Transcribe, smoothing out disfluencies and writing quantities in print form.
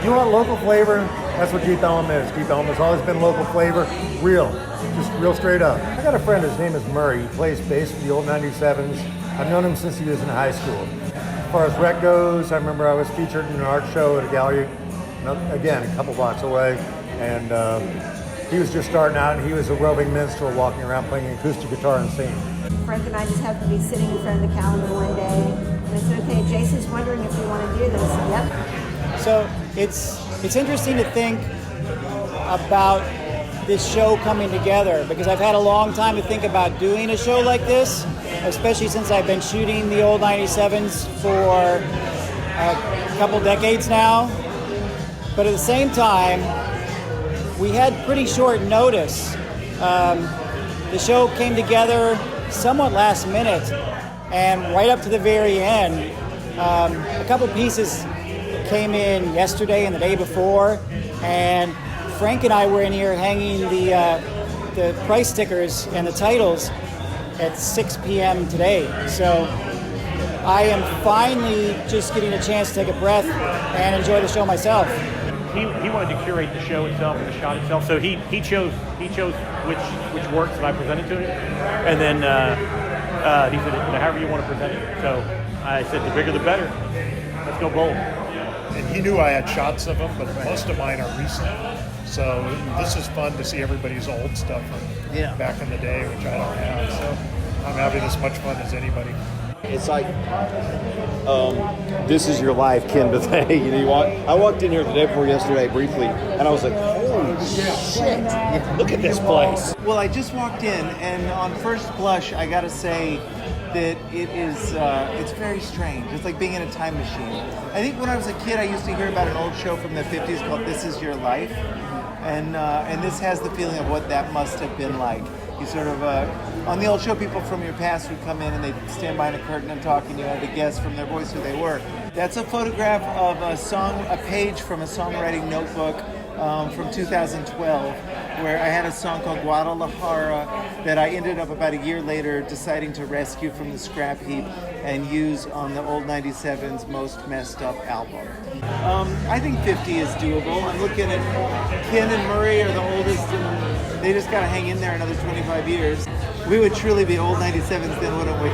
You want local flavor? That's what Keith Elm is. Keith Elm has always been local flavor, real, just real straight up. I got a friend, his name is Murray. He plays bass for the old 97's. I've known him since he was in high school. As far as rec goes, I remember I was featured in an art show at a gallery, again, a couple blocks away, and he was just starting out, and he was a roving minstrel walking around playing acoustic guitar and singing. Frank and I just happened to be sitting in front of the calendar one day, and I said, okay, Jason's wondering if we want to do this. Yep. So it's interesting to think about this show coming together, because I've had a long time to think about doing a show like this, especially since I've been shooting the old 97's for a couple decades now. But at the same time, we had pretty short notice. The show came together somewhat last minute, and right up to the very end, a couple pieces came in yesterday and the day before, and Frank and I were in here hanging the price stickers and the titles at 6 p.m. today. So I am finally just getting a chance to take a breath and enjoy the show myself. He wanted to curate the show itself and the shot itself, so he chose which works that I presented to him, and then he said, however you want to present it. So I said, the bigger the better. Let's go bold. And he knew I had shots of them, but most of mine are recent. So this is fun to see everybody's old stuff from back in the day, which I don't have. So I'm having as much fun as anybody. It's like, this is your life kind of thing. You know, I walked in here the day before yesterday briefly, and I was like, holy shit, look at this place. Well, I just walked in, and on first blush, I gotta say that it's very strange. It's like being in a time machine. I think when I was a kid, I used to hear about an old show from the 50s called This Is Your Life, and this has the feeling of what that must have been like. You sort of, on the old show, people from your past would come in and they'd stand behind a curtain and talk, and you had to guess from their voice who they were. That's a photograph of a page from a songwriting notebook from 2012, where I had a song called Guadalajara that I ended up about a year later deciding to rescue from the scrap heap and use on the old 97's Most Messed Up album. I think 50 is doable. I'm looking at Ken and Murray are the oldest, and they just got to hang in there another 25 years. We would truly be old 97's then, wouldn't we?